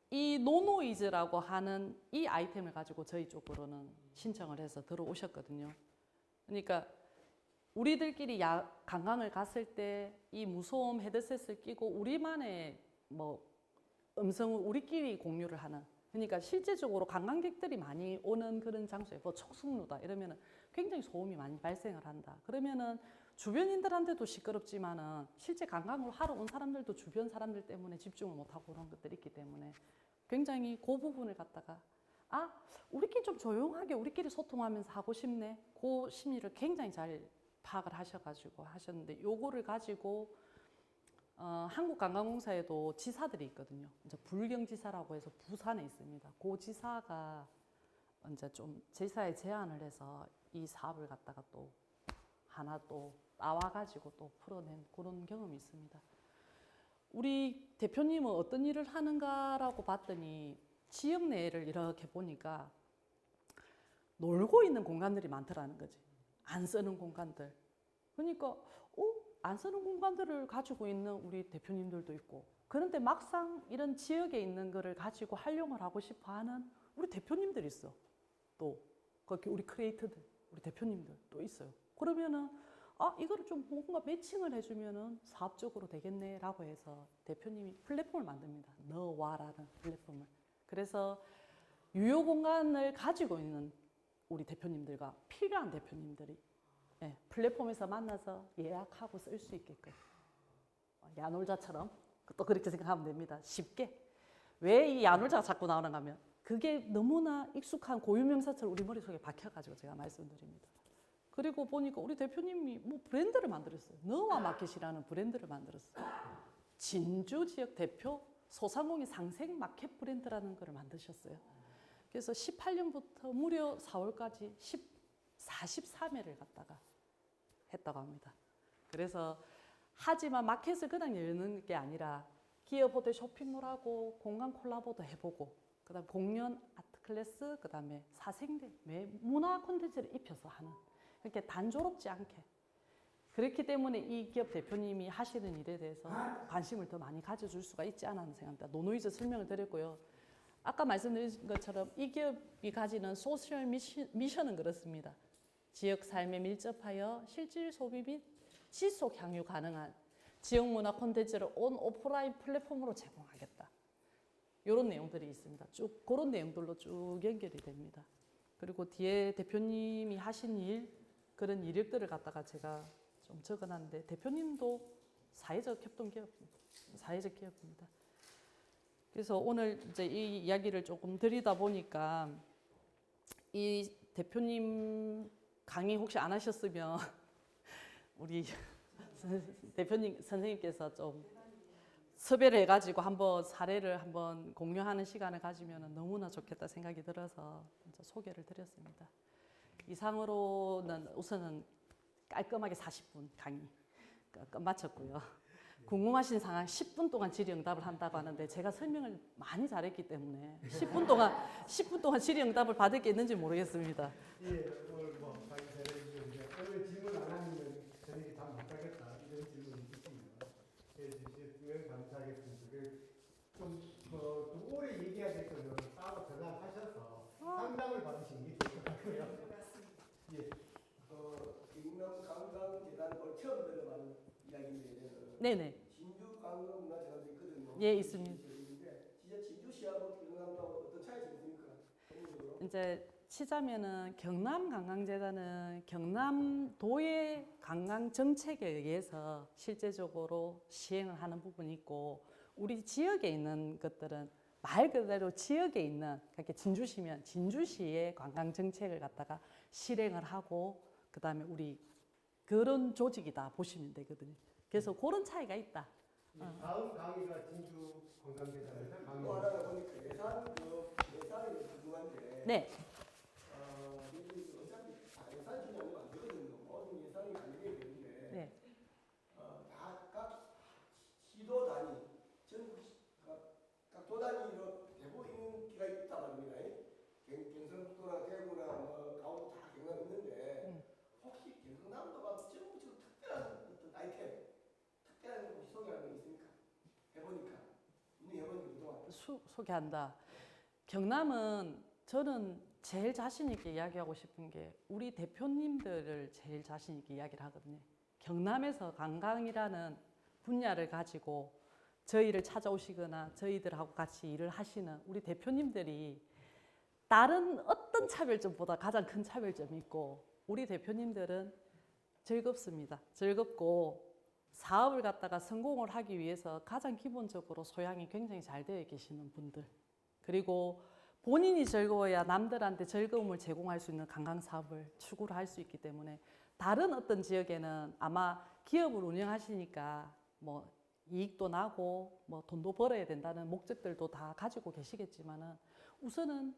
이 노노이즈라고 하는 이 아이템을 가지고 저희 쪽으로는 신청을 해서 들어오셨거든요. 그러니까 우리들끼리 관광을 갔을 때 이 무소음 헤드셋을 끼고 우리만의 뭐 음성을 우리끼리 공유를 하는, 그러니까 실제적으로 관광객들이 많이 오는 그런 장소에 뭐 촉수루다 이러면은 굉장히 소음이 많이 발생을 한다. 그러면은 주변인들한테도 시끄럽지만은 실제 관광을 하러 온 사람들도 주변 사람들 때문에 집중을 못하고 그런 것들이 있기 때문에 굉장히 그 부분을 갖다가 우리끼리 좀 조용하게 우리끼리 소통하면서 하고 싶네. 그 심리를 굉장히 잘 파악을 하셔가지고 하셨는데, 요거를 가지고 한국관광공사에도 지사들이 있거든요. 이제 불경지사라고 해서 부산에 있습니다. 그 지사가 이제 좀 지사에 제안을 해서 이 사업을 갖다가 또 하나 또 나와가지고 또 풀어낸 그런 경험이 있습니다. 우리 대표님은 어떤 일을 하는가라고 봤더니 지역 내를 이렇게 보니까 놀고 있는 공간들이 많더라는 거지. 안 쓰는 공간들. 그러니까 안 쓰는 공간들을 가지고 있는 우리 대표님들도 있고, 그런데 막상 이런 지역에 있는 거를 가지고 활용을 하고 싶어 하는 우리 대표님들이 있어. 또 거기 우리 크리에이터들, 우리 대표님들 또 있어요. 그러면은 이거를 좀 뭔가 매칭을 해주면은 사업적으로 되겠네라고 해서 대표님이 플랫폼을 만듭니다. 너와라는 플랫폼을. 그래서 유효 공간을 가지고 있는 우리 대표님들과 필요한 대표님들이 플랫폼에서 만나서 예약하고 쓸 수 있게끔, 야놀자처럼 또 그렇게 생각하면 됩니다. 쉽게. 왜 이 야놀자가 자꾸 나오는가 하면 그게 너무나 익숙한 고유명사처럼 우리 머릿속에 박혀가지고 제가 말씀드립니다. 그리고 보니까 우리 대표님이 뭐 브랜드를 만들었어요. 너와 마켓이라는 브랜드를 만들었어요. 진주 지역 대표 소상공인 상생 마켓 브랜드라는 걸 만드셨어요. 그래서 18년부터 무려 4월까지 43회를 갖다가 했다고 합니다. 그래서 하지만 마켓을 그냥 여는 게 아니라 기업 호텔 쇼핑몰하고 공간 콜라보도 해보고, 그다음 공연 아트 클래스, 그다음에 사생대 문화 콘텐츠를 입혀서 하는, 그렇게 단조롭지 않게. 그렇기 때문에 이 기업 대표님이 하시는 일에 대해서 관심을 더 많이 가져줄 수가 있지 않았나 생각합니다. 노노이즈 설명을 드렸고요. 아까 말씀드린 것처럼 이 기업이 가지는 소셜 미션은 그렇습니다. 지역 삶에 밀접하여 실질 소비 및 지속 향유 가능한 지역 문화 콘텐츠를 온 오프라인 플랫폼으로 제공하겠다. 이런 내용들이 있습니다. 쭉 그런 내용들로 쭉 연결이 됩니다. 그리고 뒤에 대표님이 하신 일, 그런 이력들을 갖다가 제가 좀 적어놨는데, 대표님도 사회적 협동 기업입니다. 사회적 기업입니다. 그래서 오늘 이제 이 이야기를 조금 드리다 보니까 이 대표님 강의 혹시 안 하셨으면 우리 대표님 선생님께서 좀 섭외를 해가지고 한번 사례를 한번 공유하는 시간을 가지면 너무나 좋겠다 생각이 들어서 소개를 드렸습니다. 이상으로는 우선은 깔끔하게 40분 강의 끝마쳤고요. 궁금하신 상황 10분 동안 질의응답을 한다고 하는데 제가 설명을 많이 잘했기 때문에 10분 동안 질의응답을 받을 게 있는지 모르겠습니다. 예, 오늘 뭐 강의 잘해주셨는데 오늘 질문 안 하면 저녁에 잠 못 자겠다 이런 질문이 있으시면 해주시면 감사하겠습니다. 좀 오래 얘기해야 될 거는 따로 전화하셔서 상담을 받으시는 게 좋을 것 같고요. 예. 경남 관광재단 오늘 처음 들어봤는 이야기인데 네네. 진주 관광문화재단도 있거든요. 예, 있습니다. 있는데 진짜 진주시하고 경남도하고 어떤 차이가 있습니까? 전문적으로? 이제 치자면은 경남관광재단은 경남도의 관광 정책에 의해서 실제적으로 시행을 하는 부분이 있고 우리 지역에 있는 것들은 말 그대로 지역에 있는 그렇게 진주시면 진주시의 관광 정책을 갖다가 실행을 하고 그다음에 우리 그런 조직이다 보시면 되거든요. 그래서 그런 차이가 있다. 다음 강의가 진주 관광재단에서 강의. 또 하나가 보니까 예산이 궁금한데 네. 이게 어차피 다 예산 준비하면 안 되거든요. 모든 예산이 관리되어야 되는데 네. 각 시도 단위, 각 도 단위로 대구 있는 기가 있단 말입니다. 경상도나 대구나 뭐 강원도 다 경남 있는데 혹시 경상남도가 전부 지금 특별한 어떤 아이템, 특별한 거 혹시 소개하는 거 있습니까? 해보니까 이미 해보니까 그동안 소개한다. 경남은 저는 제일 자신 있게 이야기하고 싶은 게 우리 대표님들을 제일 자신 있게 이야기를 하거든요. 경남에서 관광이라는 분야를 가지고 저희를 찾아오시거나 저희들하고 같이 일을 하시는 우리 대표님들이 다른 어떤 차별점보다 가장 큰 차별점이 있고 우리 대표님들은 즐겁습니다. 즐겁고 사업을 갖다가 성공을 하기 위해서 가장 기본적으로 소양이 굉장히 잘 되어 계시는 분들 그리고 본인이 즐거워야 남들한테 즐거움을 제공할 수 있는 관광 사업을 추구를 할 수 있기 때문에 다른 어떤 지역에는 아마 기업을 운영하시니까 뭐 이익도 나고 뭐 돈도 벌어야 된다는 목적들도 다 가지고 계시겠지만은 우선은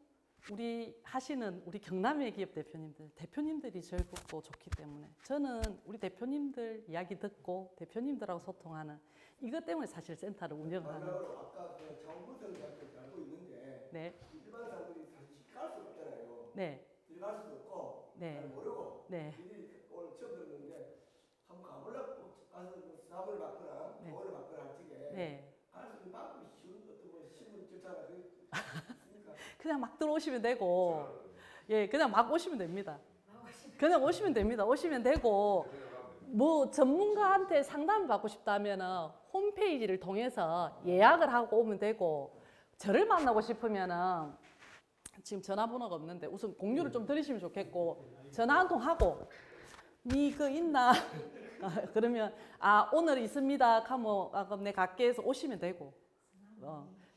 우리 하시는 우리 경남의 기업 대표님들이 즐겁고 좋기 때문에 저는 우리 대표님들 이야기 듣고 대표님들하고 소통하는 이것 때문에 사실 센터를 운영하는. 마지막으로 아까 그 장부선 대학교 알고 있는데 네. 일반 사람들이 사실 갈 수가 없잖아요. 네. 들어갈 수도 없고 네. 잘 모르고 네. 일이 오늘 처음 들었는데 한번 가보려고 가서 뭐 사업을 받거나 네. 돈을 받거나 할 적에 네. 갈 수 있는 방법이 쉬운 어떤 뭐 신분 절차나 그게 있습니까? 그냥 막 들어오시면 되고, 예, 그냥 막 오시면 됩니다. 그냥 오시면 됩니다. 오시면 되고, 뭐 전문가한테 상담을 받고 싶다면은 홈페이지를 통해서 예약을 하고 오면 되고, 저를 만나고 싶으면은 지금 전화번호가 없는데 우선 공유를 좀 드리시면 좋겠고, 전화 한 통 하고, 니 그 있나? 그러면 오늘 있습니다. 하면 그럼 내 갈게 해서 오시면 되고,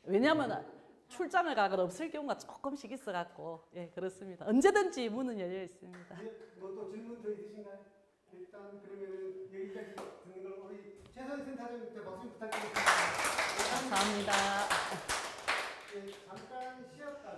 왜냐면은 출장을 가거나 없을 경우가 조금씩 있어갖고 예 그렇습니다. 언제든지 문은 열려 있습니다. 뭐또 질문 더 있으신가요? 일단 그러면 여기까지 듣는 걸 우리 최선 센터장님께 박수 부탁드리겠습니다. 감사합니다. 예, 잠깐 쉬었다가